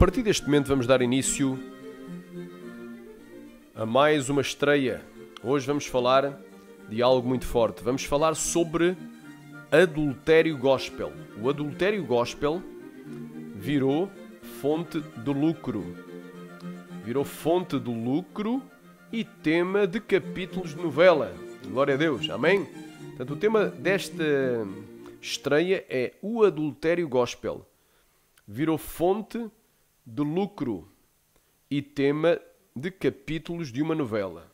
partir deste momento vamos dar início a mais uma estreia. Hoje vamos falar de algo muito forte. Vamos falar sobre adultério gospel. O adultério gospel virou fonte de lucro. Virou fonte de lucro e tema de capítulos de novela. Glória a Deus. Amém? Portanto, o tema desta estreia é o adultério gospel. Virou fonte de lucro e tema de capítulos de uma novela.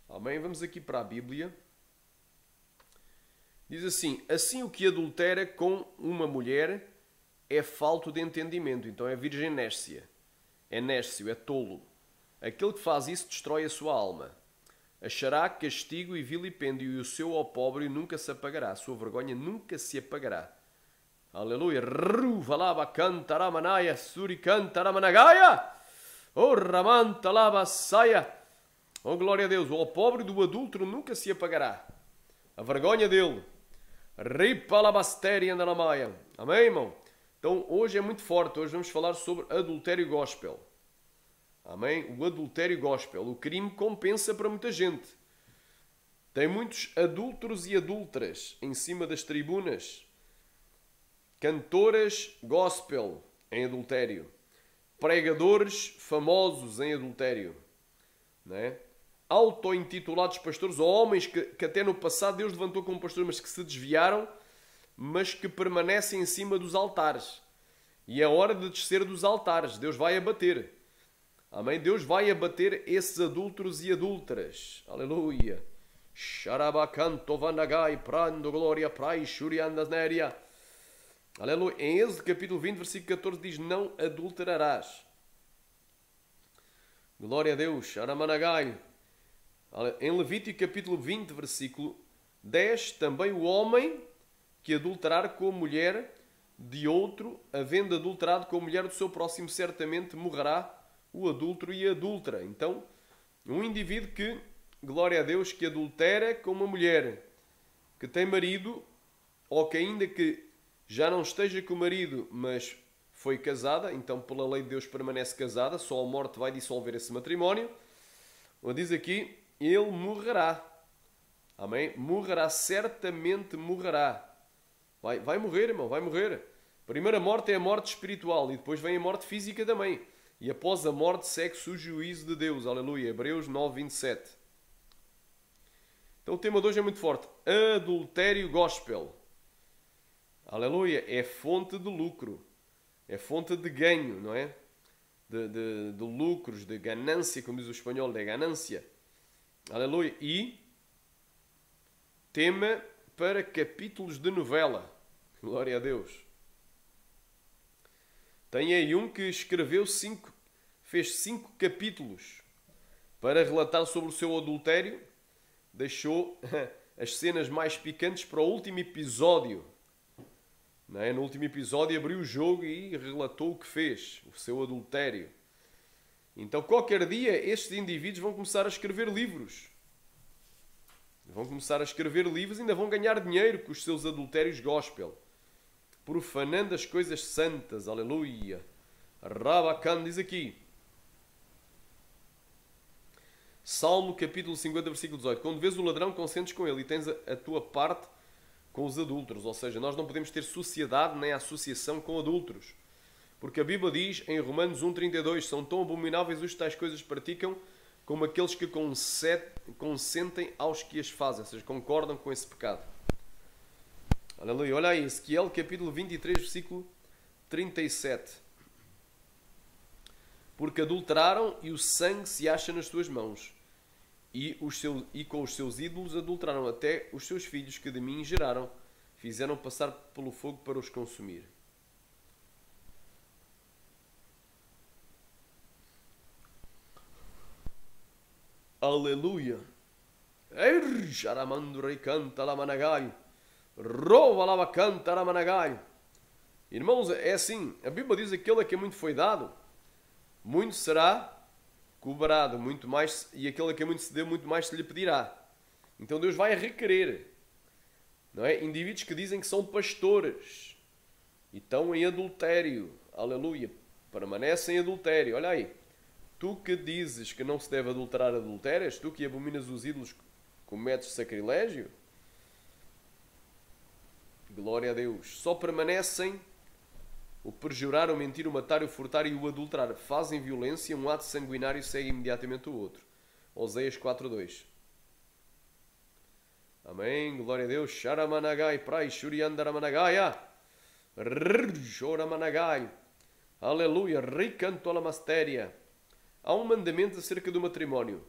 Amém? Vamos aqui para a Bíblia. Diz assim: assim o que adultera com uma mulher é falto de entendimento. Então é virgem néscia. É néscio, é tolo. Aquele que faz isso destrói a sua alma. Achará castigo e vilipêndio, e o seu opróbrio nunca se apagará. A sua vergonha nunca se apagará. Aleluia. Ruvalaba cantaramanaya, suricantaramanagaya. Oh, ramantalaba saia. Oh, glória a Deus. O opróbrio do adúltero nunca se apagará. A vergonha dele. Ripalabasteri andalamaya. Amém, irmão? Então, hoje é muito forte. Hoje vamos falar sobre adultério gospel. Amém? O adultério gospel. O crime compensa para muita gente. Tem muitos adúlteros e adúlteras em cima das tribunas. Cantoras gospel em adultério. Pregadores famosos em adultério. Não é? Auto-intitulados pastores, ou homens que até no passado Deus levantou como pastores, mas que se desviaram, mas que permanecem em cima dos altares. E é hora de descer dos altares. Deus vai abater. Amém? Deus vai abater esses adúlteros e adúlteras. Aleluia. Xarabacanto vanagai prando glória prai shuriandas néria. Aleluia. Em Êxodo capítulo 20, versículo 14 diz: não adulterarás. Glória a Deus. Aramanagai. Em Levítico capítulo 20, versículo 10, também o homem que adulterar com a mulher de outro, havendo adulterado com a mulher do seu próximo, certamente morrerá o adúltero e a adúltera. Então, um indivíduo que, glória a Deus, que adultera com uma mulher que tem marido, ou que ainda que já não esteja com o marido, mas foi casada, então pela lei de Deus permanece casada, só a morte vai dissolver esse matrimónio. Diz aqui, ele morrerá. Amém? Morrerá, certamente morrerá. Vai morrer, irmão, vai morrer. A primeira morte é a morte espiritual e depois vem a morte física também. E após a morte segue-se o juízo de Deus. Aleluia. Hebreus 9, 27. Então o tema de hoje é muito forte. Adultério gospel. Aleluia. É fonte de lucro. É fonte de ganho, não é? De lucros, de ganância, como diz o espanhol, de ganância. Aleluia. E tema para capítulos de novela. Glória a Deus. Tem aí um que escreveu fez 5 capítulos para relatar sobre o seu adultério. Deixou as cenas mais picantes para o último episódio. Não é? No último episódio abriu o jogo e relatou o que fez, o seu adultério. Então qualquer dia estes indivíduos vão começar a escrever livros. Vão começar a escrever livros e ainda vão ganhar dinheiro com os seus adultérios gospel. Profanando as coisas santas. Aleluia. Rabacan diz aqui. Salmo capítulo 50, versículo 18. Quando vês o ladrão, consentes com ele e tens a tua parte com os adúlteros. Ou seja, nós não podemos ter sociedade nem associação com adúlteros. Porque a Bíblia diz em Romanos 1,32: são tão abomináveis os que tais coisas praticam como aqueles que consentem aos que as fazem. Ou seja, concordam com esse pecado. Aleluia. Olha aí, Ezequiel capítulo 23, versículo 37. Porque adulteraram e o sangue se acha nas suas mãos. E com os seus ídolos adulteraram até os seus filhos que de mim geraram. Fizeram passar pelo fogo para os consumir. Aleluia. Irmãos, é assim, a Bíblia diz: aquele a quem muito foi dado, muito será cobrado, muito mais, e aquele a quem muito se deu, muito mais se lhe pedirá. Então Deus vai requerer, não é? Indivíduos que dizem que são pastores e estão em adultério. aleluia, permanece em adultério. Olha aí, tu que dizes que não se deve adulterar, adulteras? Tu que abominas os ídolos, cometes sacrilégio? Glória a Deus. Só permanecem o perjurar, o mentir, o matar, o furtar e o adulterar. Fazem violência, um ato sanguinário segue imediatamente o outro. Oséias 4:2. Amém. Glória a Deus. Sharamanagai, prai, shuriandaramanagai. Shoramanagai. Aleluia. Ricantolamastérια. Há um mandamento acerca do matrimónio.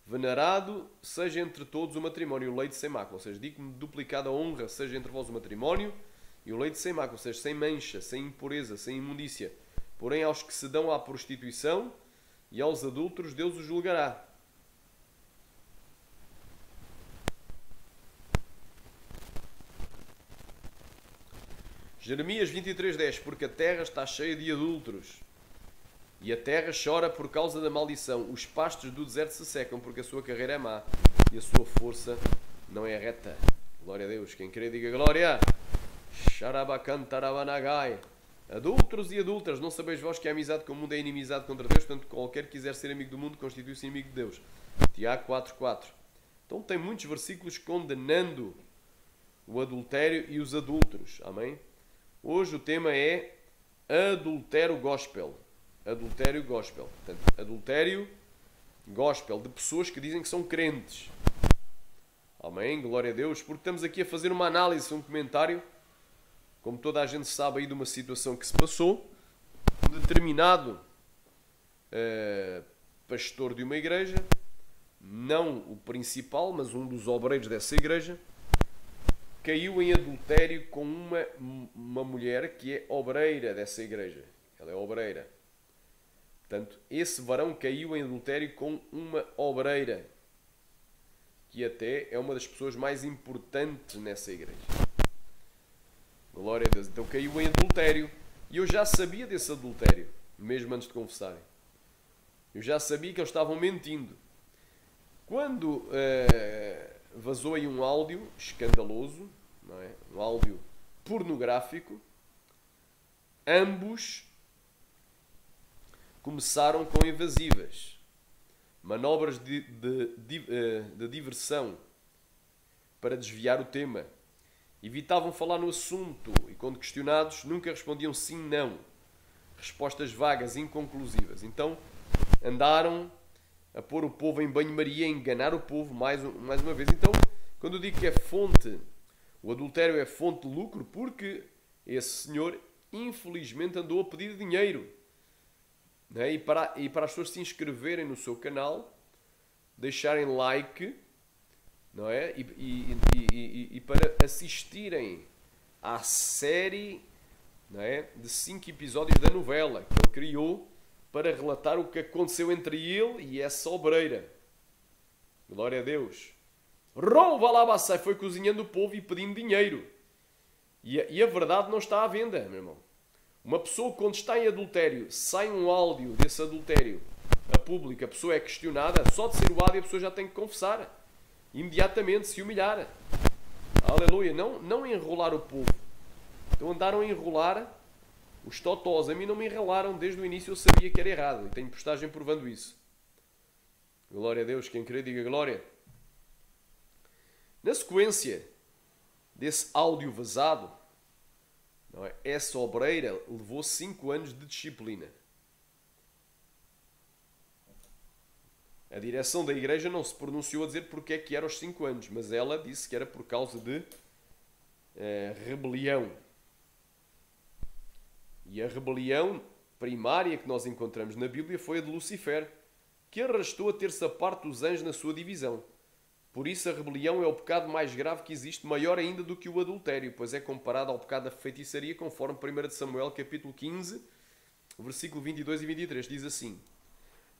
Venerado seja entre todos o matrimónio, o leito sem mácula. Ou seja, digo-me duplicada a honra seja entre vós o matrimónio e o leito sem mácula. Ou seja, sem mancha, sem impureza, sem imundícia. Porém, aos que se dão à prostituição e aos adúlteros, Deus os julgará. Jeremias 23:10. Porque a terra está cheia de adúlteros e a terra chora por causa da maldição. Os pastos do deserto se secam porque a sua carreira é má e a sua força não é reta. Glória a Deus. Quem crê, diga glória. Xarabacantarabanagái. Adúlteros e adúlteras, não sabeis vós que a amizade com o mundo é inimizade contra Deus? Portanto, qualquer que quiser ser amigo do mundo constitui-se inimigo de Deus. Tiago 4:4. Então tem muitos versículos condenando o adultério e os adúlteros. Amém? Hoje o tema é adultério gospel. Adultério gospel. Portanto, adultério gospel de pessoas que dizem que são crentes. Amém? Glória a Deus. Porque estamos aqui a fazer uma análise, um comentário, como toda a gente sabe aí, de uma situação que se passou. Um determinado pastor de uma igreja, não o principal, mas um dos obreiros dessa igreja, caiu em adultério com uma mulher que é obreira dessa igreja. Ela é obreira. Portanto, esse varão caiu em adultério com uma obreira, que até é uma das pessoas mais importantes nessa igreja. Glória a Deus. Então caiu em adultério. E eu já sabia desse adultério, mesmo antes de confessarem. Eu já sabia que eles estavam mentindo. Quando vazou aí um áudio escandaloso, não é? Um áudio pornográfico, ambos começaram com evasivas, manobras de diversão para desviar o tema. Evitavam falar no assunto e, quando questionados, nunca respondiam sim, não. Respostas vagas, inconclusivas. Então, andaram a pôr o povo em banho-maria, a enganar o povo mais uma vez. Então, quando eu digo que é fonte, o adultério é fonte de lucro, porque esse senhor, infelizmente, andou a pedir dinheiro. Não é? E para as pessoas se inscreverem no seu canal, deixarem like, não é? E para assistirem à série, não é? De 5 episódios da novela que ele criou para relatar o que aconteceu entre ele e essa obreira. Glória a Deus. Rouba lá, Bassai, foi cozinhando o povo e pedindo dinheiro. E a verdade não está à venda, meu irmão. Uma pessoa, quando está em adultério, sai um áudio desse adultério a público, a pessoa é questionada, só de ser o áudio a pessoa já tem que confessar. Imediatamente, se humilhar. Aleluia. Não enrolar o povo. Então andaram a enrolar os totós. A mim não me enrolaram desde o início, eu sabia que era errado. E tenho postagem provando isso. Glória a Deus. Quem crê, diga glória. Na sequência desse áudio vazado, não é? Essa obreira levou 5 anos de disciplina. A direção da igreja não se pronunciou a dizer porque é que era os 5 anos, mas ela disse que era por causa de rebelião. E a rebelião primária que nós encontramos na Bíblia foi a de Lucifer, que arrastou a terça parte dos anjos na sua divisão. Por isso a rebelião é o pecado mais grave que existe, maior ainda do que o adultério, pois é comparado ao pecado da feitiçaria, conforme 1 Samuel, capítulo 15, versículo 22 e 23. Diz assim: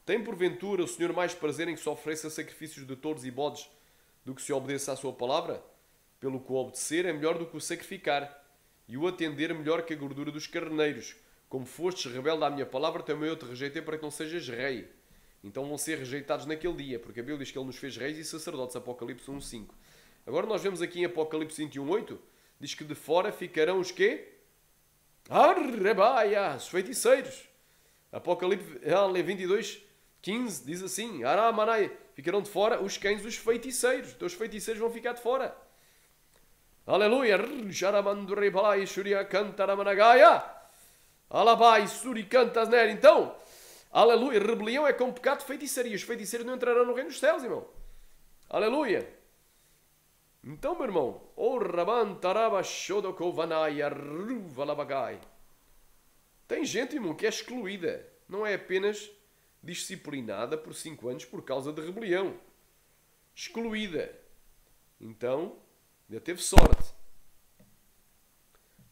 tem porventura o Senhor mais prazer em que se ofereça sacrifícios de touros e bodes do que se obedeça à sua palavra? Pelo que o obedecer é melhor do que o sacrificar, e o atender melhor que a gordura dos carneiros. Como fostes rebelde à minha palavra, também eu te rejeitei para que não sejas rei. Então vão ser rejeitados naquele dia, porque a Bíblia diz que Ele nos fez reis e sacerdotes, Apocalipse 1:5. Agora nós vemos aqui em Apocalipse 21:8, diz que de fora ficarão os quê? Arrebaia, os feiticeiros. Apocalipse 22, 15 diz assim: Aramanai, ficarão de fora os cães, os feiticeiros. Então os feiticeiros vão ficar de fora. Aleluia. Jaramandurrebalai, Shuriakantaramanagai. Alabai, Surikantasner. Então, aleluia. Rebelião é como pecado de feitiçaria. Os feiticeiros não entrarão no reino dos céus, irmão. Aleluia. Então, meu irmão, tem gente, irmão, que é excluída. Não é apenas disciplinada por 5 anos por causa de rebelião. Excluída. Então, ainda teve sorte.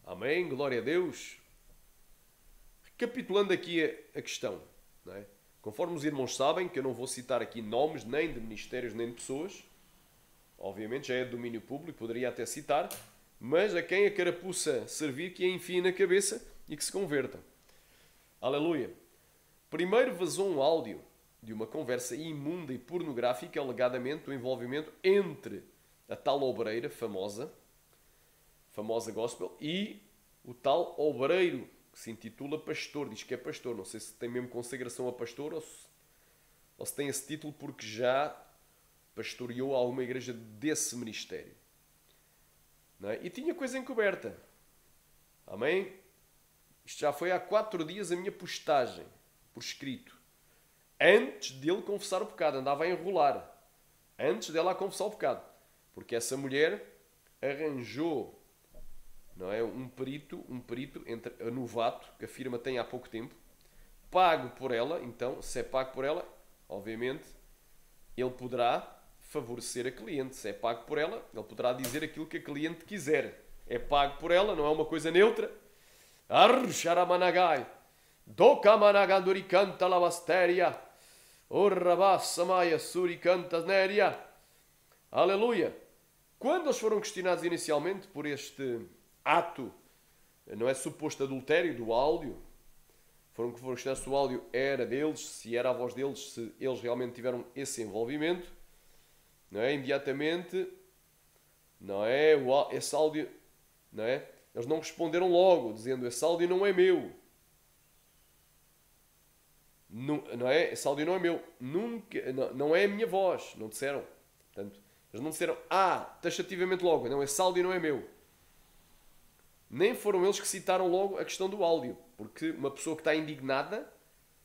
Amém, glória a Deus. Recapitulando aqui a questão, não é? Conforme os irmãos sabem, que eu não vou citar aqui nomes nem de ministérios nem de pessoas. Obviamente já é de domínio público, poderia até citar, mas a quem a carapuça servir, que a enfie na cabeça e que se convertam. Aleluia. Primeiro vazou um áudio de uma conversa imunda e pornográfica, alegadamente do envolvimento entre a tal obreira famosa gospel, e o tal obreiro que se intitula pastor, diz que é pastor. Não sei se tem mesmo consagração a pastor ou se tem esse título porque já pastoreou alguma igreja desse ministério. Não é? E tinha coisa encoberta. Amém? Isto já foi há 4 dias a minha postagem, por escrito. Antes dele confessar o pecado. Andava a enrolar. Antes dela a confessar o pecado. Porque essa mulher arranjou, não é, um perito entre novato, que a firma tem há pouco tempo, pago por ela. Então, se é pago por ela, obviamente, ele poderá favorecer a cliente. Se é pago por ela, ele poderá dizer aquilo que a cliente quiser. É pago por ela, não é uma coisa neutra. Arxaramanagai, dokamanaganduricanta lavasteria, orrabassamaya suricantasneria. Aleluia. Quando eles foram questionados inicialmente por este ato, não é suposto adultério do áudio, foram questionados se o áudio era deles, se era a voz deles, se eles realmente tiveram esse envolvimento, não é? Imediatamente, não é? Esse áudio, não é? Eles não responderam logo, dizendo: esse áudio não é meu. Não é? Esse áudio não é meu. Nunca, não é a minha voz. Não disseram. Portanto, eles não disseram taxativamente logo: não, esse áudio não é meu. Nem foram eles que citaram logo a questão do áudio. Porque uma pessoa que está indignada,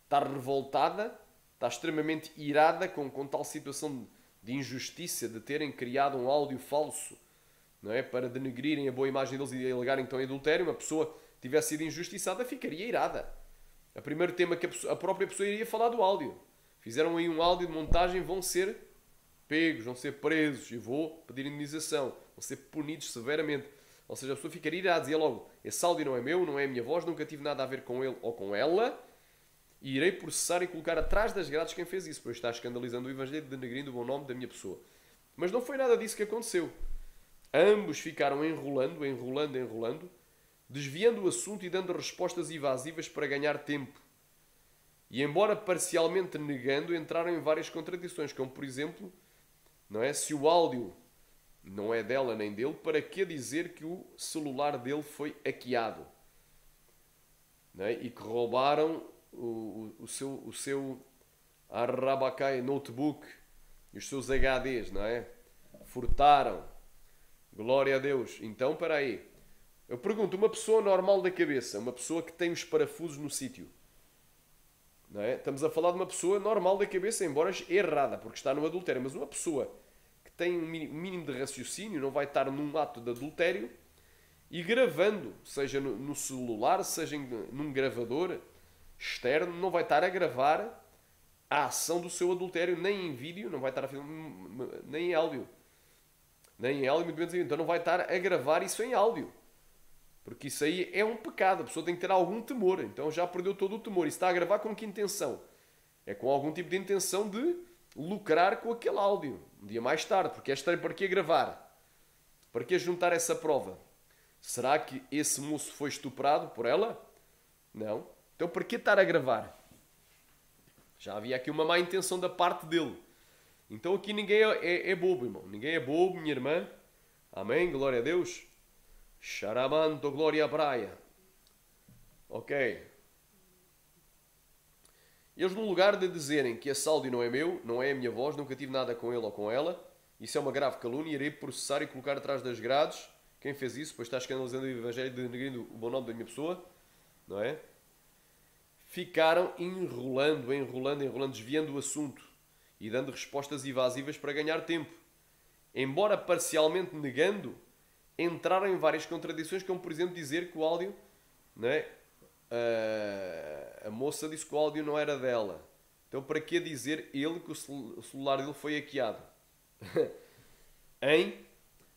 está revoltada, está extremamente irada com tal situação de injustiça, de terem criado um áudio falso, não é? Para denegrirem a boa imagem deles e alegarem então em adultério, uma pessoa tivesse sido injustiçada, ficaria irada. O primeiro tema que a própria pessoa iria falar do áudio. Fizeram aí um áudio de montagem, vão ser pegos, vão ser presos e vou pedir indenização, vão ser punidos severamente. Ou seja, a pessoa ficaria irada, dizia logo: esse áudio não é meu, não é a minha voz, nunca tive nada a ver com ele ou com ela, e irei processar e colocar atrás das grades quem fez isso, pois está escandalizando o Evangelho, denegrindo o bom nome da minha pessoa. Mas não foi nada disso que aconteceu. Ambos ficaram enrolando, desviando o assunto e dando respostas evasivas para ganhar tempo. E embora parcialmente negando, entraram em várias contradições, como por exemplo, não é? Se o áudio não é dela nem dele, para que dizer que o celular dele foi hackeado? Não é? E que roubaram o seu Arrabacai notebook e os seus HDs, não é? Furtaram. Glória a Deus. Então, espera aí. Eu pergunto, uma pessoa normal da cabeça, uma pessoa que tem os parafusos no sítio, não é? Estamos a falar de uma pessoa normal da cabeça, embora errada, porque está no adultério, mas uma pessoa que tem um mínimo de raciocínio não vai estar num ato de adultério e gravando, seja no celular, seja num gravador externo, não vai estar a gravar a ação do seu adultério, nem em vídeo, não vai estar a filmar, nem em áudio. Nem em áudio, muito menos. Então não vai estar a gravar isso em áudio. Porque isso aí é um pecado. A pessoa tem que ter algum temor. Então já perdeu todo o temor. E está a gravar com que intenção? É com algum tipo de intenção de lucrar com aquele áudio. Um dia mais tarde. Porque é estranho. Para que gravar? Para que juntar essa prova? Será que esse moço foi estuprado por ela? Não. Então para que estar a gravar? Já havia aqui uma má intenção da parte dele. Então aqui ninguém é bobo, irmão. Ninguém é bobo, minha irmã. Amém? Glória a Deus. Xaramanto, glória à praia. Ok. Eles, no lugar de dizerem que esse áudio não é meu, não é a minha voz, nunca tive nada com ele ou com ela, isso é uma grave calúnia, irei processar e colocar atrás das grades quem fez isso, pois está escandalizando o Evangelho, denegrindo o bom nome da minha pessoa, não é? Ficaram enrolando, desviando o assunto e dando respostas evasivas para ganhar tempo. Embora parcialmente negando, entraram em várias contradições, como por exemplo dizer que o áudio, não é? A moça disse que o áudio não era dela. Então para que dizer ele que o celular dele foi hackeado? Hein?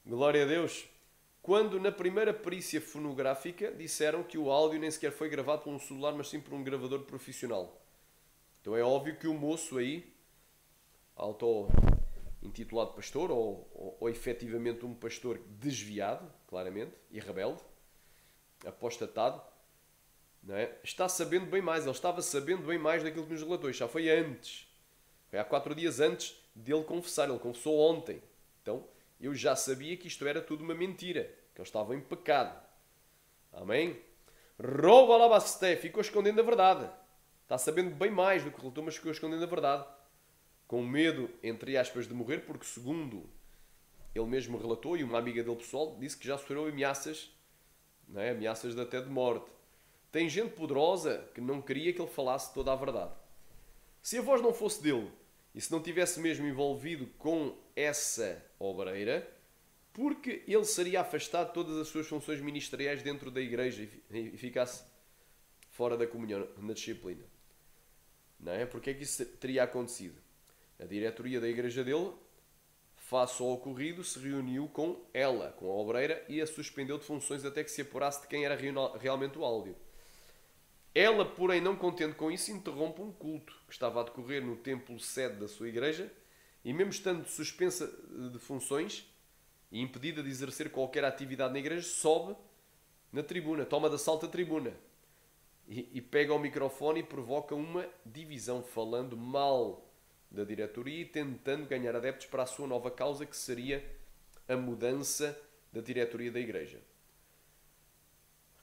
Glória a Deus. Quando na primeira perícia fonográfica disseram que o áudio nem sequer foi gravado por um celular, mas sim por um gravador profissional. Então é óbvio que o moço aí, auto-intitulado pastor, ou efetivamente um pastor desviado, claramente, e rebelde, apostatado, não é? Está sabendo bem mais. Ele estava sabendo bem mais daquilo que nos relatou. Isto já foi antes. Foi há 4 dias antes dele confessar. Ele confessou ontem. Então, eu já sabia que isto era tudo uma mentira. Que ele estava em pecado. Amém? Rouba alabasté. Ficou escondendo a verdade. Está sabendo bem mais do que relatou, mas ficou escondendo a verdade. Com medo, entre aspas, de morrer, porque segundo ele mesmo relatou, e uma amiga dele pessoal, disse que já sofreu ameaças, não é? Ameaças até de morte. Tem gente poderosa que não queria que ele falasse toda a verdade. Se a voz não fosse dele, e se não tivesse mesmo envolvido com essa obreira, porque ele seria afastado de todas as suas funções ministeriais dentro da igreja e ficasse fora da comunhão, na disciplina. Não é? Porque é que isso teria acontecido? A diretoria da igreja dele, face ao ocorrido, se reuniu com ela, com a obreira, e a suspendeu de funções até que se apurasse de quem era realmente o áudio. Ela, porém, não contente com isso, interrompe um culto que estava a decorrer no templo sede da sua igreja e, mesmo estando suspensa de funções e impedida de exercer qualquer atividade na igreja, sobe na tribuna, toma de assalto a tribuna e pega o microfone e provoca uma divisão, falando mal da diretoria e tentando ganhar adeptos para a sua nova causa, que seria a mudança da diretoria da igreja.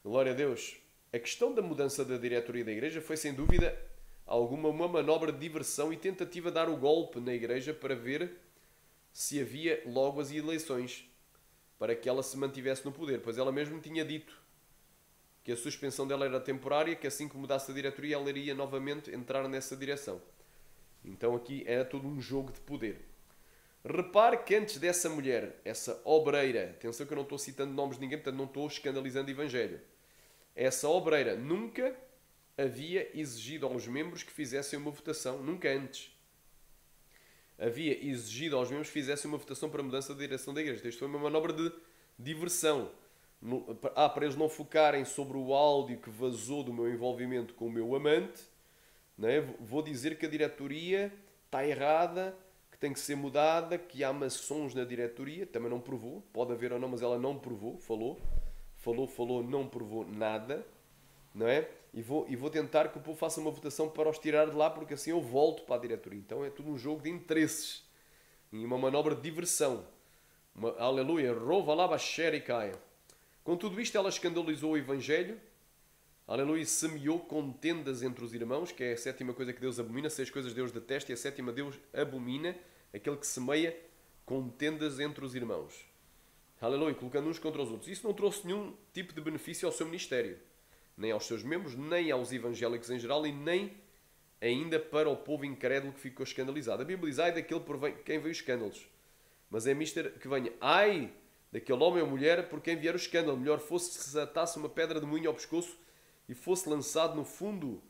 Glória a Deus! A questão da mudança da diretoria da igreja foi, sem dúvida alguma, uma manobra de diversão e tentativa de dar o golpe na igreja para ver se havia logo as eleições, para que ela se mantivesse no poder, pois ela mesma tinha dito que a suspensão dela era temporária, que assim que mudasse a diretoria ela iria novamente entrar nessa direção. Então aqui era todo um jogo de poder. Repare que antes dessa mulher, essa obreira, atenção que eu não estou citando nomes de ninguém, portanto não estou escandalizando o Evangelho, essa obreira nunca havia exigido aos membros que fizessem uma votação, nunca antes havia exigido aos membros que fizessem uma votação para a mudança da direção da igreja. Isto foi uma manobra de diversão. Para eles não focarem sobre o áudio que vazou do meu envolvimento com o meu amante, não é? Vou dizer que a diretoria está errada, que tem que ser mudada, que há maçons na diretoria, também não provou, pode haver ou não, mas ela não provou, falou, não provou nada, não é? E vou tentar que o povo faça uma votação para os tirar de lá, porque assim eu volto para a diretoria. Então é tudo um jogo de interesses e uma manobra de diversão. Aleluia, rova lá e caia. Com tudo isto ela escandalizou o Evangelho, aleluia, semeou contendas entre os irmãos, que é a sétima coisa que Deus abomina. 6 coisas Deus detesta e a sétima Deus abomina, aquele que semeia contendas entre os irmãos. Aleluia, colocando uns contra os outros. Isso não trouxe nenhum tipo de benefício ao seu ministério, nem aos seus membros, nem aos evangélicos em geral e nem ainda para o povo incrédulo que ficou escandalizado. A Bíblia diz, ai daquele por quem veio os escândalos. Mas é mister que venha, ai daquele homem ou mulher por quem vier o escândalo. Melhor fosse que se atasse uma pedra de moinho ao pescoço e fosse lançado no fundo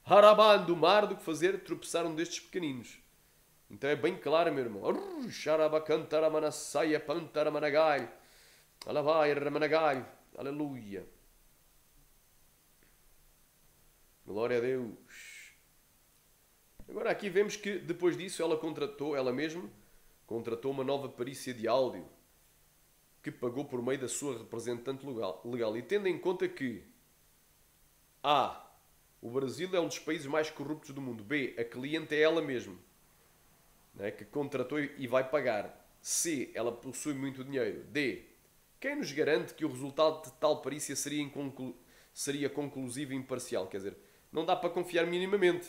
Haraban do mar do que fazer tropeçar um destes pequeninos. Então é bem claro, meu irmão. Aleluia. Glória a Deus. Agora aqui vemos que depois disso ela mesma contratou uma nova perícia de áudio que pagou por meio da sua representante legal. E tendo em conta que A, o Brasil é um dos países mais corruptos do mundo. B, a cliente é ela mesma, não é? Que contratou e vai pagar. C, ela possui muito dinheiro. D, quem nos garante que o resultado de tal perícia seria seria conclusivo e imparcial. Quer dizer, não dá para confiar minimamente.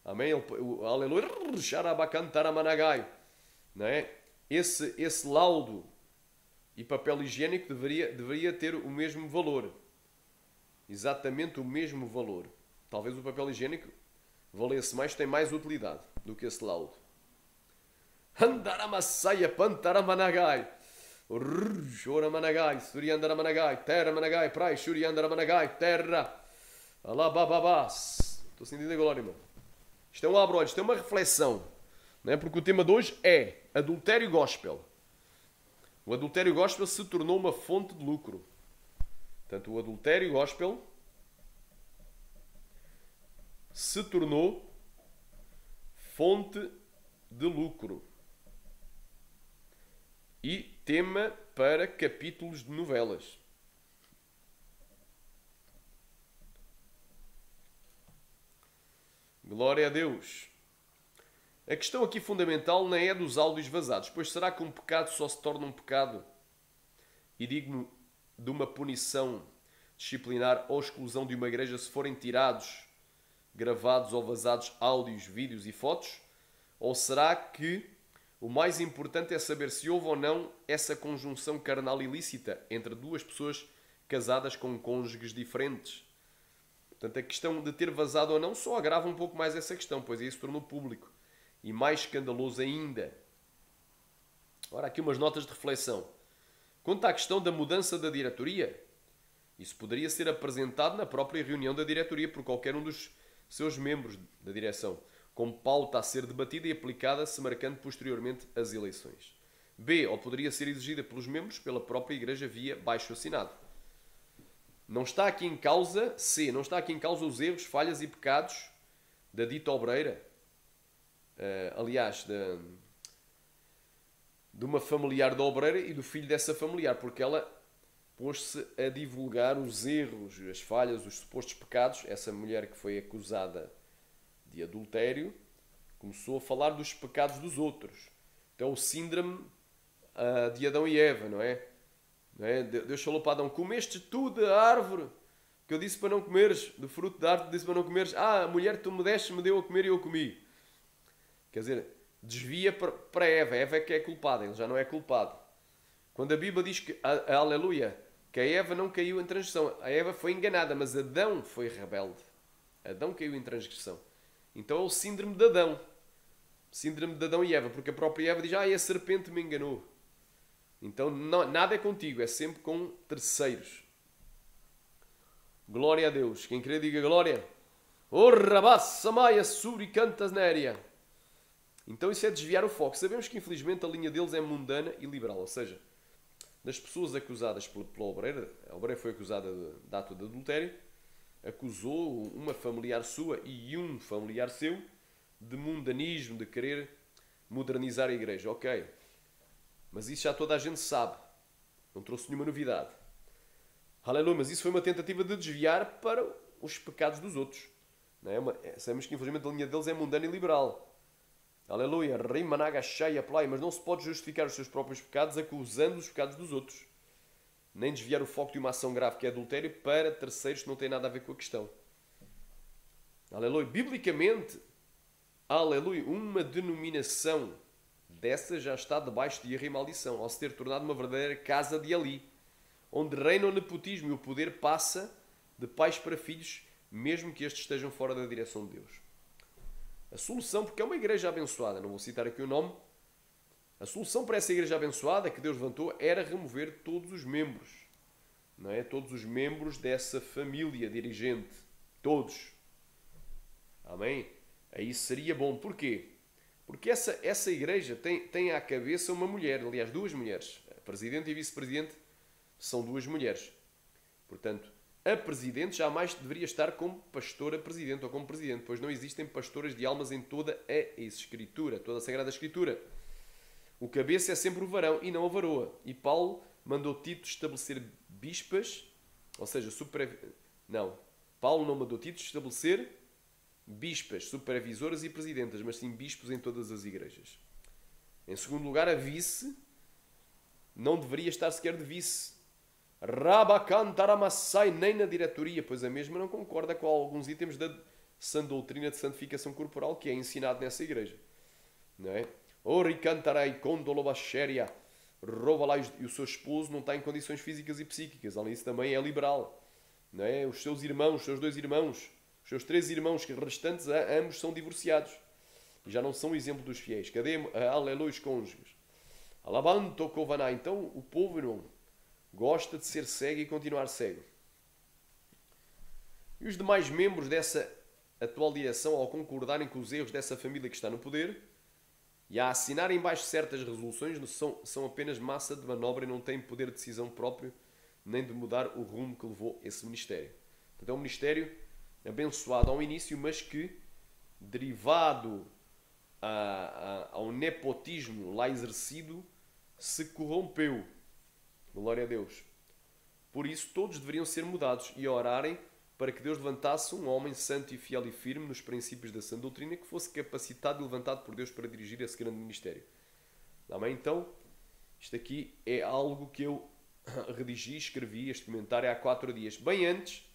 Amém? Aleluia. Xarabacantaramanagaio. Não é? Esse laudo e papel higiênico deveria ter o mesmo valor. Exatamente o mesmo valor. Talvez o papel higiênico valesse mais, tem mais utilidade do que esse laudo. Andaramassaia pantaramanagai. Choramanagai, suriandaramanagai, terra managai, prai, shuriandaramanagai, terra. Alabababás. Estou sentindo a glória, irmão. Isto é um abre-olhos, isto é uma reflexão. Não é? Porque o tema de hoje é adultério gospel. O adultério gospel se tornou uma fonte de lucro. Portanto, o adultério gospel se tornou fonte de lucro. E tema para capítulos de novelas. Glória a Deus. A questão aqui fundamental não é dos áudios vazados, pois será que um pecado só se torna um pecado e digno de uma punição disciplinar ou exclusão de uma igreja se forem tirados, gravados ou vazados áudios, vídeos e fotos? Ou será que o mais importante é saber se houve ou não essa conjunção carnal ilícita entre duas pessoas casadas com cônjuges diferentes? Portanto, a questão de ter vazado ou não só agrava um pouco mais essa questão, pois aí se tornou público. E mais escandaloso ainda. Ora, aqui umas notas de reflexão. Quanto à questão da mudança da diretoria, isso poderia ser apresentado na própria reunião da diretoria por qualquer um dos seus membros da direção, como pauta a ser debatida e aplicada, se marcando posteriormente as eleições. B. Ou poderia ser exigida pelos membros pela própria igreja via baixo assinado. Não está aqui em causa, C. Não está aqui em causa os erros, falhas e pecados da dita obreira. Aliás, de uma familiar da obreira e do filho dessa familiar, porque ela pôs-se a divulgar os erros, as falhas, os supostos pecados. Essa mulher que foi acusada de adultério começou a falar dos pecados dos outros. Então o síndrome de Adão e Eva, não é? Deus falou para Adão: comeste tu da árvore que eu disse para não comeres, do fruto da árvore que disse para não comeres. A mulher que tu me deste me deu a comer e eu comi. Quer dizer, desvia para Eva. Eva é que é culpada, ele já não é culpado. Quando a Bíblia diz que, aleluia, que a Eva não caiu em transgressão, a Eva foi enganada, mas Adão foi rebelde. Adão caiu em transgressão. Então é o síndrome de Adão. Síndrome de Adão e Eva, porque a própria Eva diz: a serpente me enganou. Então nada é contigo, é sempre com terceiros. Glória a Deus. Quem crê diga glória. Então isso é desviar o foco. Sabemos que infelizmente a linha deles é mundana e liberal. Ou seja, das pessoas acusadas pela obreira, a obreira foi acusada de ato de adultério, acusou uma familiar sua e um familiar seu de mundanismo, de querer modernizar a igreja. Ok. Mas isso já toda a gente sabe. Não trouxe nenhuma novidade. Aleluia. Mas isso foi uma tentativa de desviar para os pecados dos outros. Não é? Sabemos que infelizmente a linha deles é mundana e liberal. Aleluia. Mas não se pode justificar os seus próprios pecados acusando os pecados dos outros. Nem desviar o foco de uma ação grave que é adultério para terceiros que não têm nada a ver com a questão. Aleluia. Biblicamente, aleluia, uma denominação dessa já está debaixo de erro e maldição, ao se ter tornado uma verdadeira casa de Eli, onde reina o nepotismo e o poder passa de pais para filhos, mesmo que estes estejam fora da direção de Deus. A solução, porque é uma igreja abençoada, não vou citar aqui o nome, a solução para essa igreja abençoada que Deus levantou era remover todos os membros, não é? Todos os membros dessa família dirigente, todos. Amém? Aí seria bom. Porquê? Porque essa igreja tem à cabeça uma mulher, aliás, duas mulheres. A presidente e a vice-presidente são duas mulheres. Portanto, a presidente jamais deveria estar como pastora presidente ou como presidente, pois não existem pastoras de almas em toda a Escritura, toda a Sagrada Escritura. O cabeça é sempre o varão e não a varoa. E Paulo mandou Tito estabelecer bispas, ou seja, Paulo não mandou Tito estabelecer bispas, supervisoras e presidentas, mas sim bispos em todas as igrejas. Em segundo lugar, a vice não deveria estar sequer de vice, Rabacantaramasai, nem na diretoria, pois a mesma não concorda com alguns itens da sã doutrina de santificação corporal que é ensinado nessa igreja. Não é? Oricantarai condolobashéria. Rouba lá e o seu esposo não está em condições físicas e psíquicas. Além disso também é liberal. Não é? Os seus irmãos, os seus 2 irmãos, os seus 3 irmãos que restantes, ambos são divorciados. E já não são o exemplo dos fiéis. Cadê aleluia os cônjuges? Alabanto kovaná. Então o povo, irmão, gosta de ser cego e continuar cego. E os demais membros dessa atual direção, ao concordarem com os erros dessa família que está no poder e a assinarem embaixo certas resoluções, são apenas massa de manobra e não têm poder de decisão próprio nem de mudar o rumo que levou esse ministério. Portanto, é um ministério abençoado ao início, mas que, derivado ao nepotismo lá exercido, se corrompeu. Glória a Deus. Por isso, todos deveriam ser mudados e orarem para que Deus levantasse um homem santo e fiel e firme nos princípios da sã doutrina que fosse capacitado e levantado por Deus para dirigir esse grande ministério. Amém? Então, isto aqui é algo que eu redigi, escrevi este comentário há 4 dias, bem antes,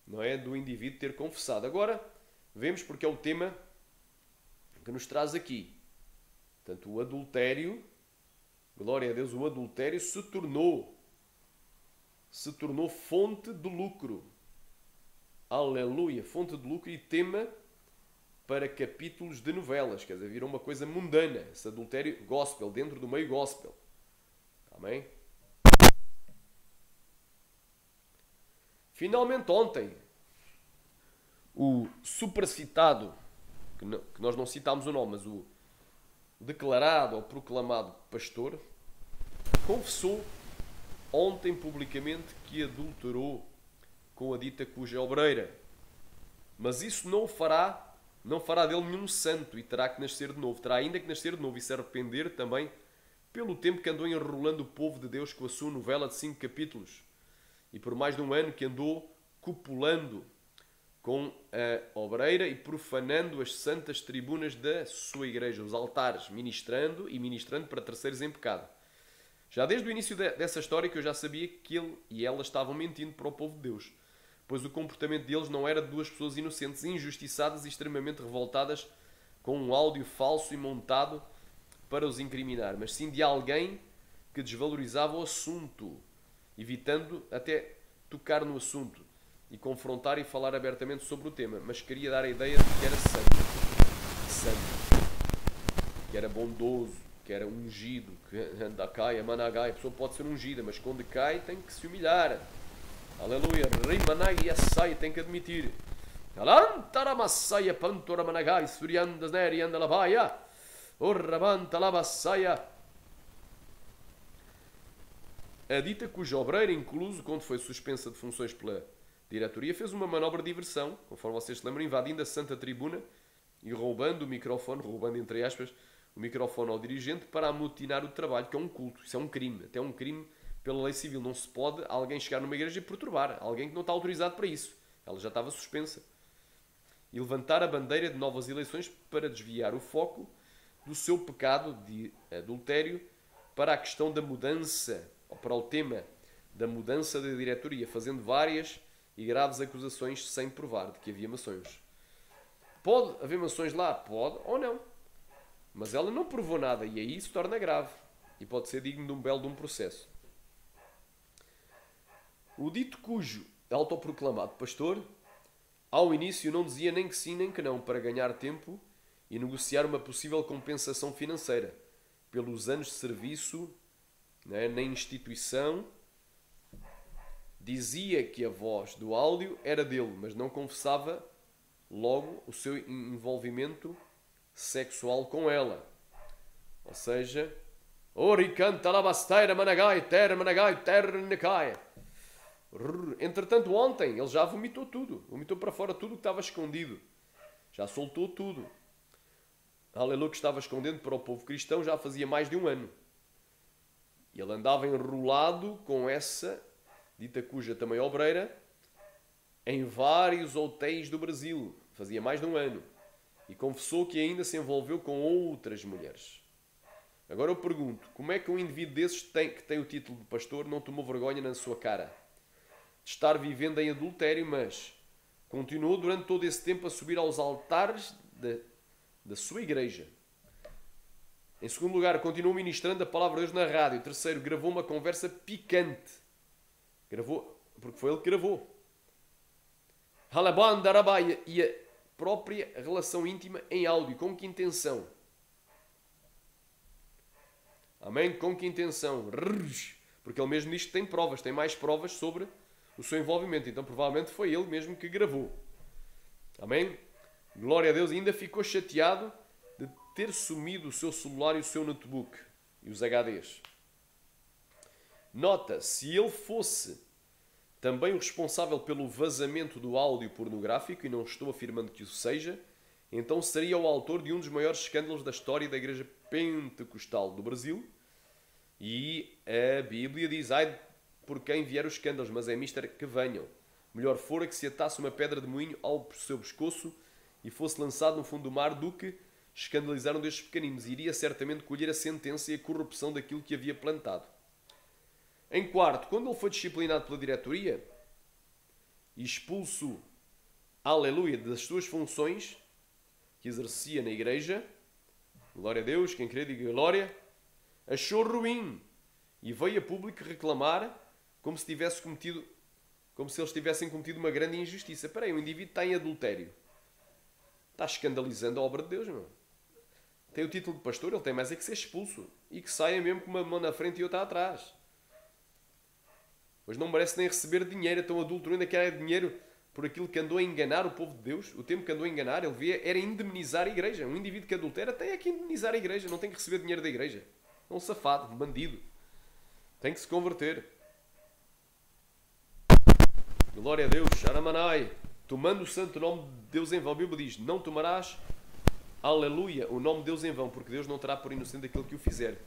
não é, do indivíduo ter confessado. Agora, vemos porque é o tema que nos traz aqui. Portanto, o adultério, glória a Deus, o adultério se tornou fonte de lucro. Aleluia! Fonte de lucro e tema para capítulos de novelas. Quer dizer, virou uma coisa mundana. Esse adultério gospel, dentro do meio gospel. Amém? Finalmente ontem, o supracitado, que nós não citámos o nome, mas o declarado ou proclamado pastor, confessou ontem publicamente que adulterou com a dita cuja obreira. Mas isso não fará dele nenhum santo e terá que nascer de novo. Terá ainda que nascer de novo e se arrepender também pelo tempo que andou enrolando o povo de Deus com a sua novela de 5 capítulos. E por mais de um ano que andou copulando com a obreira e profanando as santas tribunas da sua igreja, os altares, ministrando para terceiros em pecado. Já desde o início dessa história que eu já sabia que ele e ela estavam mentindo para o povo de Deus, pois o comportamento deles não era de 2 pessoas inocentes, injustiçadas e extremamente revoltadas com um áudio falso e montado para os incriminar, mas sim de alguém que desvalorizava o assunto, evitando até tocar no assunto e confrontar e falar abertamente sobre o tema, mas queria dar a ideia de que era santo, que era bondoso, que era ungido, que anda cai, a managai. A pessoa pode ser ungida, mas quando cai tem que se humilhar. Aleluia, rimanai e assai, tem que admitir. Alantaramassaia pantoramanagai, suriandas neri andalabaia, orrabantalabassaia. A dita cuja obreira, incluso quando foi suspensa de funções pela diretoria, fez uma manobra de diversão, conforme vocês se lembram, invadindo a santa tribuna e roubando o microfone, roubando entre aspas, o microfone ao dirigente para amotinar o trabalho, que é um culto. Isso é um crime, até um crime pela lei civil. Não se pode alguém chegar numa igreja e perturbar alguém que não está autorizado para isso. Ela já estava suspensa. E levantar a bandeira de novas eleições para desviar o foco do seu pecado de adultério para a questão da mudança, ou para o tema da mudança da diretoria, fazendo várias e graves acusações sem provar de que havia mações. Pode haver mações lá? Pode ou não. Mas ela não provou nada e aí se torna grave e pode ser digno de um belo processo. O dito cujo autoproclamado pastor, ao início não dizia nem que sim nem que não para ganhar tempo e negociar uma possível compensação financeira pelos anos de serviço, na instituição. Dizia que a voz do áudio era dele, mas não confessava logo o seu envolvimento sexual com ela. Ou seja, entretanto, ontem ele já vomitou tudo. Vomitou para fora tudo que estava escondido. Já soltou tudo. Aleluia, que estava escondendo para o povo cristão já fazia mais de um ano. E ele andava enrolado com essa dita cuja também obreira em vários hotéis do Brasil. Fazia mais de um ano. E confessou que ainda se envolveu com outras mulheres. Agora eu pergunto, como é que um indivíduo desses que tem o título de pastor não tomou vergonha na sua cara? De estar vivendo em adultério, mas continuou durante todo esse tempo a subir aos altares da sua igreja. Em segundo lugar, continuou ministrando a palavra de Deus na rádio. Terceiro, gravou uma conversa picante. Gravou, porque foi ele que gravou. Halaban, Darabai, e a própria relação íntima em áudio. Com que intenção? Amém? Com que intenção? Porque ele mesmo diz que tem provas, tem mais provas sobre o seu envolvimento. Então provavelmente foi ele mesmo que gravou. Amém? Glória a Deus. E ainda ficou chateado de ter sumido o seu celular e o seu notebook e os HDs. Nota, se ele fosse também o responsável pelo vazamento do áudio pornográfico, e não estou afirmando que o seja, então seria o autor de um dos maiores escândalos da história da Igreja Pentecostal do Brasil. E a Bíblia diz, ai por quem vier os escândalos, mas é mister que venham. Melhor fora que se atasse uma pedra de moinho ao seu pescoço e fosse lançado no fundo do mar do que escandalizaram destes pequeninos. Iria certamente colher a sentença e a corrupção daquilo que havia plantado. Em quarto, quando ele foi disciplinado pela diretoria e expulso, aleluia, das suas funções que exercia na igreja, glória a Deus, quem crê diga glória, achou ruim e veio a público reclamar como se eles tivessem cometido uma grande injustiça. Espera aí, o indivíduo está em adultério. Está escandalizando a obra de Deus, meu. Tem o título de pastor, ele tem mais é que ser expulso. E que saia mesmo com uma mão na frente e outra atrás. Mas não merece nem receber dinheiro, é tão adulto, ainda quer dinheiro por aquilo que andou a enganar o povo de Deus. O tempo que andou a enganar, ele via, era indemnizar a igreja. Um indivíduo que adultera tem que indemnizar a igreja, não tem que receber dinheiro da igreja. É um safado, um bandido. Tem que se converter. Glória a Deus, Sharamanai. Tomando o santo nome de Deus em vão. A Bíblia diz, não tomarás, aleluia, o nome de Deus em vão, porque Deus não terá por inocente aquele que o fizer.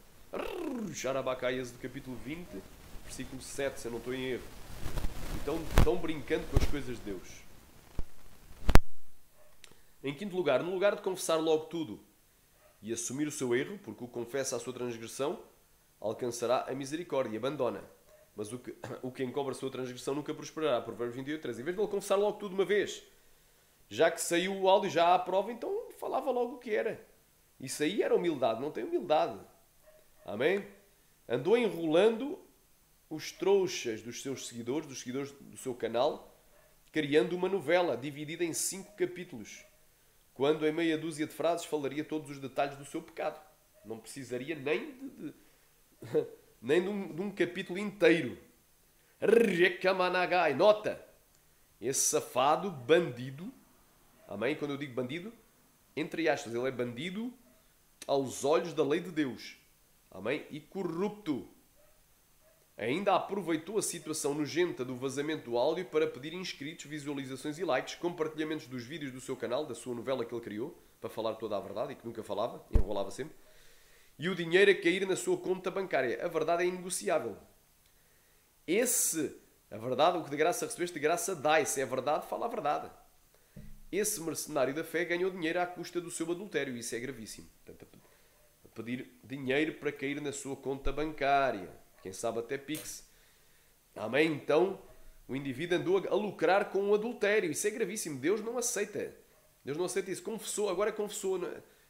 Sharabacaias do capítulo 20, versículo 7, se eu não estou em erro. Então, estão brincando com as coisas de Deus. Em quinto lugar, no lugar de confessar logo tudo e assumir o seu erro, porque o confessa a sua transgressão, alcançará a misericórdia e abandona. Mas o que encobre a sua transgressão nunca prosperará. Provérbios 28:13. Em vez de ele confessar logo tudo de uma vez, já que saiu o áudio, já há a prova, então falava logo o que era. Isso aí era humildade, não tem humildade. Amém? Andou enrolando os trouxas dos seus seguidores, dos seguidores do seu canal, criando uma novela dividida em 5 capítulos, quando em meia dúzia de frases falaria todos os detalhes do seu pecado. Não precisaria nem nem de um capítulo inteiro. Rekamanagai. Nota, esse safado, bandido, amém? Quando eu digo bandido, entre aspas, ele é bandido aos olhos da lei de Deus, amém? E corrupto. Ainda aproveitou a situação nojenta do vazamento do áudio para pedir inscritos, visualizações e likes, compartilhamentos dos vídeos do seu canal, da sua novela que ele criou, para falar toda a verdade e que nunca falava, enrolava sempre. E o dinheiro a cair na sua conta bancária. A verdade é inegociável. A verdade, o que de graça recebeste, de graça dai. Se é verdade, fala a verdade. Esse mercenário da fé ganhou dinheiro à custa do seu adultério. Isso é gravíssimo. Portanto, a pedir dinheiro para cair na sua conta bancária. Quem sabe até Pix. Amém? Então, o indivíduo andou a lucrar com o adultério. Isso é gravíssimo. Deus não aceita. Deus não aceita isso. Confessou, agora confessou.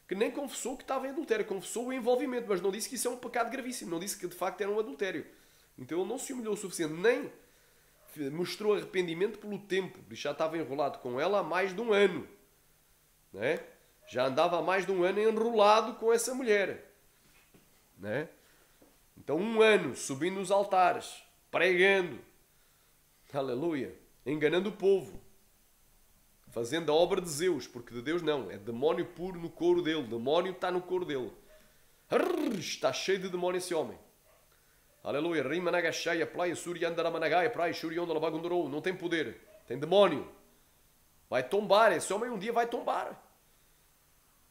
Que nem confessou que estava em adultério. Confessou o envolvimento, mas não disse que isso é um pecado gravíssimo. Não disse que de facto era um adultério. Então ele não se humilhou o suficiente. Nem mostrou arrependimento pelo tempo. Já estava enrolado com ela há mais de um ano. Não é? Já andava há mais de um ano enrolado com essa mulher. Não é? Então 1 ano subindo nos altares, pregando, aleluia, enganando o povo, fazendo a obra de Zeus, porque de Deus não, é demónio puro no couro dele, demónio está no couro dele. Está cheio de demónio esse homem. Aleluia, Rimanagashaya, Playa, Suryandaramanagai, Praia, Shuriondalabagundorou, não tem poder, tem demónio. Vai tombar, esse homem um dia vai tombar.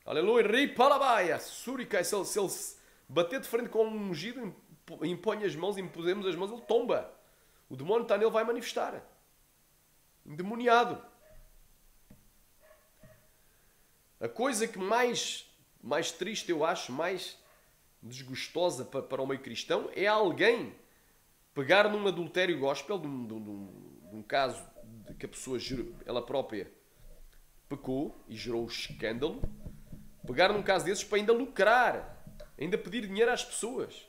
Aleluia, Ripalabaia, Surika, se ele bater de frente com um ungido, impõe as mãos, impusemos as mãos, ele tomba. O demónio está nele, vai manifestar. Endemoniado. A coisa que mais triste eu acho, mais desgostosa para o meio cristão é alguém pegar num adultério gospel, de um caso de que a pessoa, ela própria, pecou e gerou escândalo, pegar num caso desses para ainda lucrar, ainda pedir dinheiro às pessoas.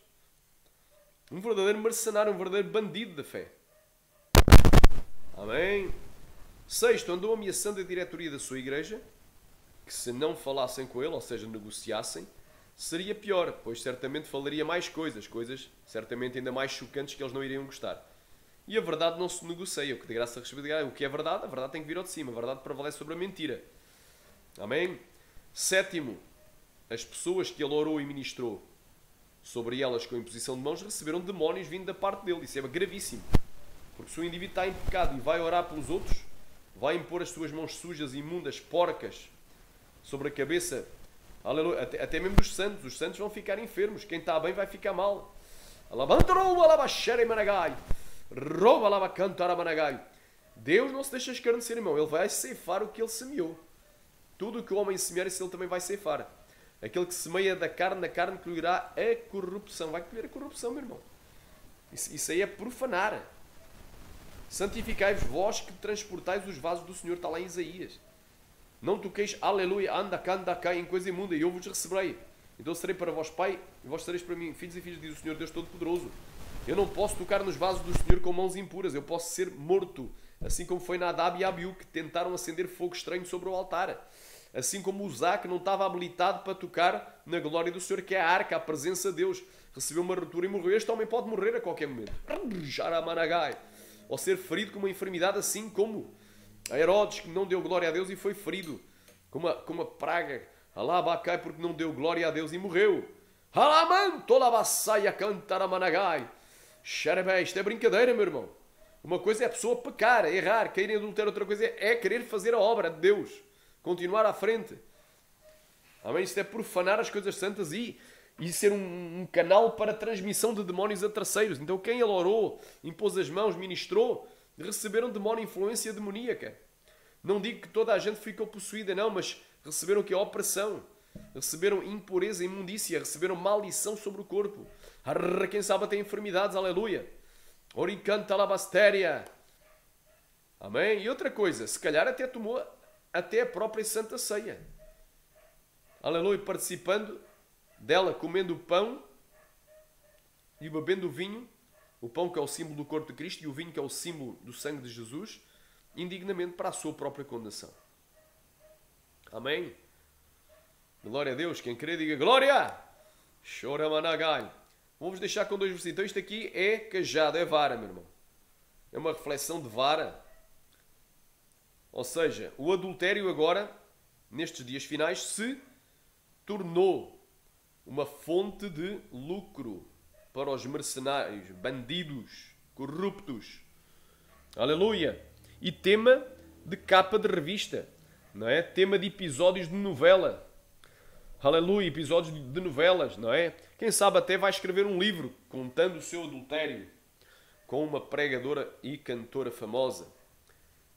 Um verdadeiro mercenário, um verdadeiro bandido da fé. Amém? Sexto, andou ameaçando a diretoria da sua igreja, que se não falassem com ele, ou seja, negociassem, seria pior, pois certamente falaria mais coisas certamente ainda mais chocantes que eles não iriam gostar. E a verdade não se negocia, o que de graça recebe de graça. O que é verdade, a verdade tem que vir ao de cima, a verdade prevalece sobre a mentira. Amém? Sétimo, as pessoas que ele orou e ministrou sobre elas com a imposição de mãos receberam demónios vindo da parte dele. Isso é gravíssimo. Porque se o indivíduo está em pecado e vai orar pelos outros, vai impor as suas mãos sujas, imundas, porcas, sobre a cabeça, aleluia, até mesmo dos santos. Os santos vão ficar enfermos. Quem está bem vai ficar mal. Deus não se deixa escarnecer, irmão. Ele vai ceifar o que ele semeou. Tudo o que o homem semear, isso ele também vai ceifar. Aquele que semeia da carne colherá a corrupção. Vai colher a corrupção, meu irmão. Isso aí é profanar. Santificai-vos vós que transportais os vasos do Senhor. Está lá em Isaías. Não toqueis, aleluia, anda cá em coisa imunda, e eu vos receberei. Então serei para vós pai, e vós sereis para mim filhos e filhas, diz o Senhor Deus Todo-Poderoso. Eu não posso tocar nos vasos do Senhor com mãos impuras, eu posso ser morto, assim como foi Nadab e Abiú, que tentaram acender fogo estranho sobre o altar. Assim como Uzá, que não estava habilitado para tocar na glória do Senhor, que é a arca, a presença de Deus. Recebeu uma ruptura e morreu. Este homem pode morrer a qualquer momento. Ou ser ferido com uma enfermidade, assim como a Herodes, que não deu glória a Deus e foi ferido com uma praga. Alabacai, porque não deu glória a Deus e morreu. Isto é brincadeira, meu irmão. Uma coisa é a pessoa pecar, errar, cair em adultério. Outra coisa é querer fazer a obra de Deus. Continuar à frente. Amém? Isto é profanar as coisas santas e ser um canal para a transmissão de demónios a terceiros. Então quem ele orou, impôs as mãos, ministrou, receberam demónio, influência demoníaca. Não digo que toda a gente ficou possuída, não, mas receberam o que? A opressão. Receberam impureza, imundícia, receberam maldição sobre o corpo. Quem sabe tem enfermidades, aleluia. Oricanta labastéria. Amém? E outra coisa, se calhar até tomou até a própria Santa Ceia. Aleluia, participando dela, comendo o pão e bebendo o vinho. O pão que é o símbolo do corpo de Cristo e o vinho que é o símbolo do sangue de Jesus, indignamente para a sua própria condenação. Amém? Glória a Deus. Quem crê, diga glória! Chora managai. Vamos deixar com 2 versículos. Então isto aqui é cajado, é vara, meu irmão. É uma reflexão de vara. Ou seja, o adultério agora, nestes dias finais, se tornou uma fonte de lucro para os mercenários, bandidos, corruptos. Aleluia! E tema de capa de revista, não é? Tema de episódios de novela. Aleluia! Episódios de novelas, não é? Quem sabe até vai escrever um livro contando o seu adultério com uma pregadora e cantora famosa.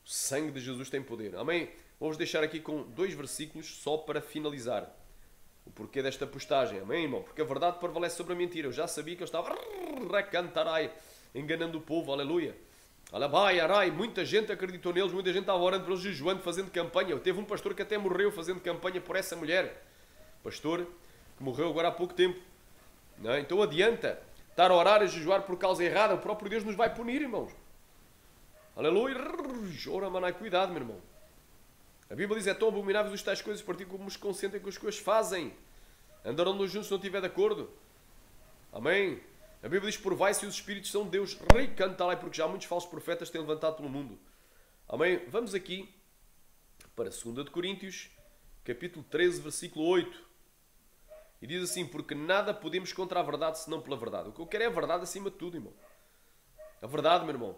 O sangue de Jesus tem poder. Amém? Vamos deixar aqui com 2 versículos só para finalizar. O porquê desta postagem. Amém, irmão? Porque a verdade prevalece sobre a mentira. Eu já sabia que eu estava enganando o povo. Aleluia. Alabai, arai. Muita gente acreditou neles. Muita gente estava orando pelos, jejuando, fazendo campanha. Teve um pastor que até morreu fazendo campanha por essa mulher. Pastor que morreu agora há pouco tempo. Não é? Então adianta estar a orar e jejuar por causa errada. O próprio Deus nos vai punir, irmãos. Aleluia. Ora, manai, cuidado, meu irmão. A Bíblia diz, é tão abomináveis os tais coisas para ti como os consentem que as coisas fazem. Andarão nos juntos se não estiver de acordo. Amém? A Bíblia diz, provai se os espíritos são de Deus. Recantalai, porque já muitos falsos profetas têm levantado pelo mundo. Amém? Vamos aqui para 2 de Coríntios, capítulo 13, versículo 8. E diz assim, porque nada podemos contra a verdade senão pela verdade. O que eu quero é a verdade acima de tudo, irmão. A verdade, meu irmão.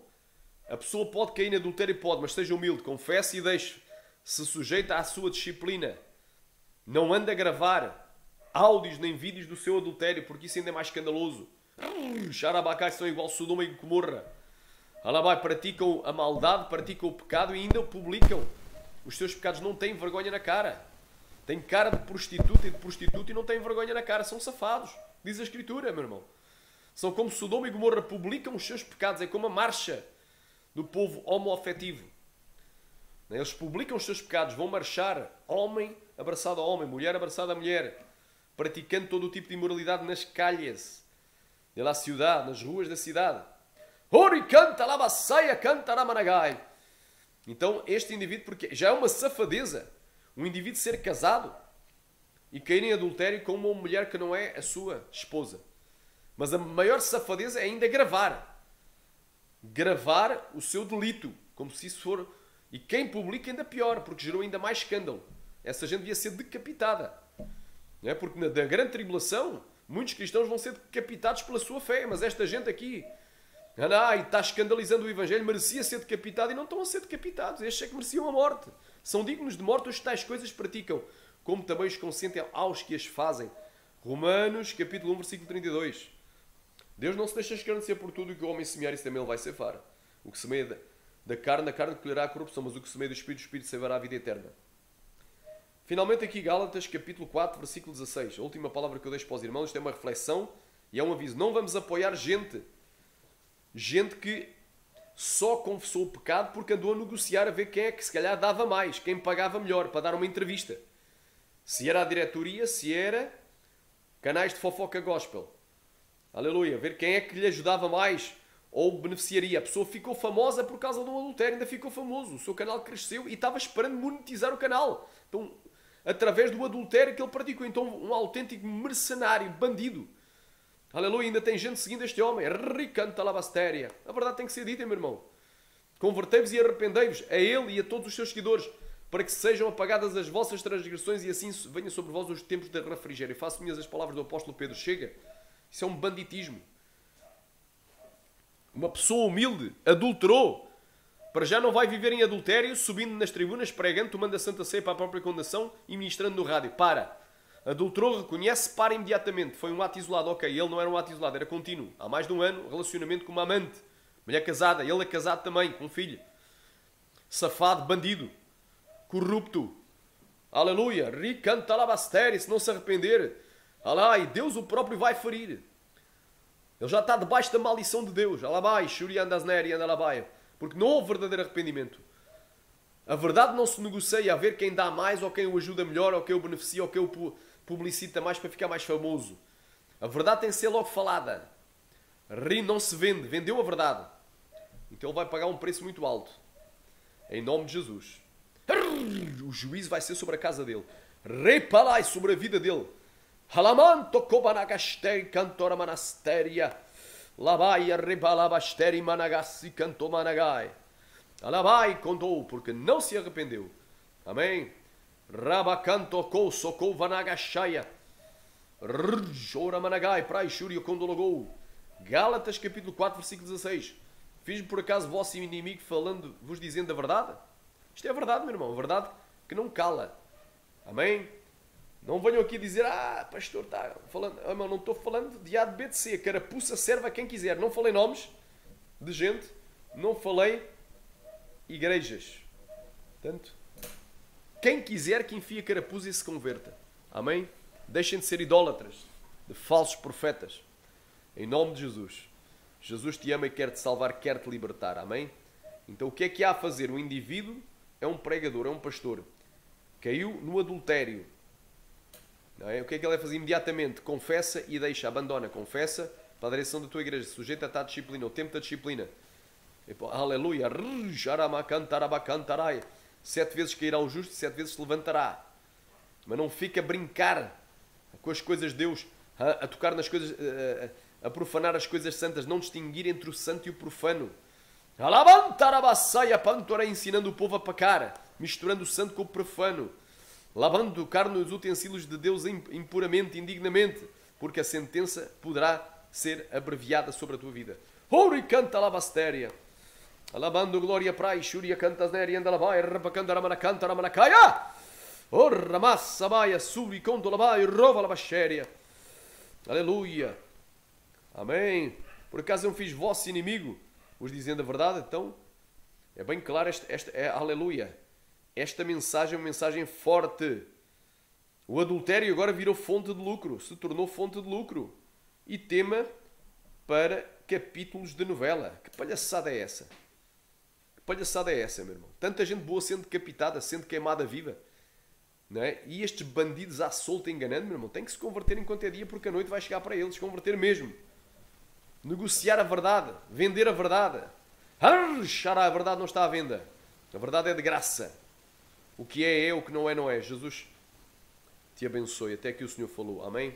A pessoa pode cair em adultério, pode, mas seja humilde, confesse e deixe. Se sujeita à sua disciplina. Não anda a gravar áudios nem vídeos do seu adultério, porque isso ainda é mais escandaloso. Xarabacai são igual Sodoma e Gomorra. Alabai, praticam a maldade, praticam o pecado e ainda o publicam. Os seus pecados não têm vergonha na cara. Têm cara de prostituta e não têm vergonha na cara. São safados. Diz a Escritura, meu irmão. São como Sodoma e Gomorra, publicam os seus pecados. É como a marcha do povo homoafetivo. Eles publicam os seus pecados, vão marchar, homem abraçado a homem, mulher abraçada a mulher, praticando todo o tipo de imoralidade nas calles da cidade, nas ruas da cidade. Ori canta lá baçaia, canta lá managai. Então, este indivíduo, porque já é uma safadeza, um indivíduo ser casado e cair em adultério com uma mulher que não é a sua esposa. Mas a maior safadeza é ainda gravar o seu delito, como se isso for... E quem publica ainda pior, porque gerou ainda mais escândalo. Essa gente devia ser decapitada. Não é? Porque na grande tribulação, muitos cristãos vão ser decapitados pela sua fé, mas esta gente aqui, está escandalizando o Evangelho, merecia ser decapitado e não estão a ser decapitados. Estes é que mereciam a morte. São dignos de morte os que tais coisas praticam, como também os consentem aos que as fazem. Romanos, capítulo 1, versículo 32. Deus não se deixa escarnecer por tudo o que o homem semear, isso também ele vai ceifar. O que semeia da carne, a carne colherá a corrupção, mas o que semeia do Espírito ceifará a vida eterna. Finalmente aqui Gálatas, capítulo 4, versículo 16. A última palavra que eu deixo para os irmãos, isto é uma reflexão e é um aviso. Não vamos apoiar gente que só confessou o pecado porque andou a negociar a ver quem é que se calhar dava mais, quem pagava melhor para dar uma entrevista. Se era a diretoria, se era canais de fofoca gospel. Aleluia. Ver quem é que lhe ajudava mais ou beneficiaria. A pessoa ficou famosa por causa de um adultério, ainda ficou famoso. O seu canal cresceu e estava esperando monetizar o canal. Então, através do adultério que ele praticou. Então, um autêntico mercenário, bandido. Aleluia. Ainda tem gente seguindo este homem. Ricanta lavastéria. A verdade tem que ser dita, meu irmão. Convertei-vos e arrependei-vos a ele e a todos os seus seguidores, para que sejam apagadas as vossas transgressões e assim venha sobre vós os tempos de refrigério. Faço minhas as palavras do apóstolo Pedro. Chega. Isso é um banditismo. Uma pessoa humilde adulterou. Para já não vai viver em adultério, subindo nas tribunas, pregando, tomando a Santa Ceia para a própria condenação e ministrando no rádio. Para. Adulterou, reconhece, para imediatamente. Foi um ato isolado. Ok, ele não era um ato isolado, era contínuo. Há mais de um ano, relacionamento com uma amante. Mulher casada. Ele é casado também, com um filho. Safado, bandido. Corrupto. Aleluia. Ricanta labastéria, se não se arrepender. Alá, e Deus o próprio vai ferir. Ele já está debaixo da maldição de Deus. Alabai, shuriandasneri, andalabai. Porque não houve verdadeiro arrependimento. A verdade não se negocia a ver quem dá mais, ou quem o ajuda melhor, ou quem o beneficia, ou quem o publicita mais para ficar mais famoso. A verdade tem que ser logo falada. Ri não se vende. Vendeu a verdade. Então ele vai pagar um preço muito alto. Em nome de Jesus. O juízo vai ser sobre a casa dele. Repalai sobre a vida dele. Halamanto kobanagasteri cantora manastéria. Labai rebalabasteri managassi canto managai. Alabai contou porque não se arrependeu. Amém. Rabacanto ko sokou vanagashaya. Ora managai prai shurio condologou. Gálatas capítulo 4 versículo 16. Fiz-me por acaso vosso inimigo falando, vos dizendo a verdade? Isto é a verdade, meu irmão. A verdade que não cala. Amém. Não venham aqui dizer, pastor, está falando. Irmão, não estou falando de A, de B, de C. Carapuça serve a quem quiser. Não falei nomes de gente. Não falei igrejas. Portanto, quem quiser que enfie a carapuça e se converta. Amém? Deixem de ser idólatras, de falsos profetas. Em nome de Jesus. Jesus te ama e quer te salvar, quer te libertar. Amém? Então o que é que há a fazer? O indivíduo é um pregador, é um pastor. Caiu no adultério. Não é? O que é que ele vai fazer imediatamente? Confessa e deixa, abandona. Confessa para a direção da tua igreja. Sujeita-te à disciplina, o tempo da disciplina. Aleluia. 7 vezes cairá o justo e 7 vezes se levantará. Mas não fica a brincar com as coisas de Deus, a tocar nas coisas, a profanar as coisas santas, não distinguir entre o santo e o profano. Ensinando o povo a pecar, misturando o santo com o profano. Lavando tocar nos utensílios de Deus impuramente, indignamente, porque a sentença poderá ser abreviada sobre a tua vida. Ouro canta lavastéria. Alabando glória prai, xuria canta neri andalabai, rapacanda ramana canta ramanacaia. Orra massa baia, suri conto labai, rova lavastéria. Aleluia. Amém. Por acaso eu fiz vosso inimigo, vos dizendo a verdade, então é bem claro, esta é aleluia. Esta mensagem é uma mensagem forte. O adultério agora virou fonte de lucro. Se tornou fonte de lucro. e tema para capítulos de novela. Que palhaçada é essa? Que palhaçada é essa, meu irmão? Tanta gente boa sendo decapitada, sendo queimada viva. Não é? E estes bandidos à solta enganando, meu irmão, tem que se converter enquanto é dia, porque a noite vai chegar para eles. Converter mesmo. Negociar a verdade. Vender a verdade. Xará, a verdade não está à venda. A verdade é de graça. O que é, o que não é, não é. Jesus te abençoe. Até que o Senhor falou. Amém?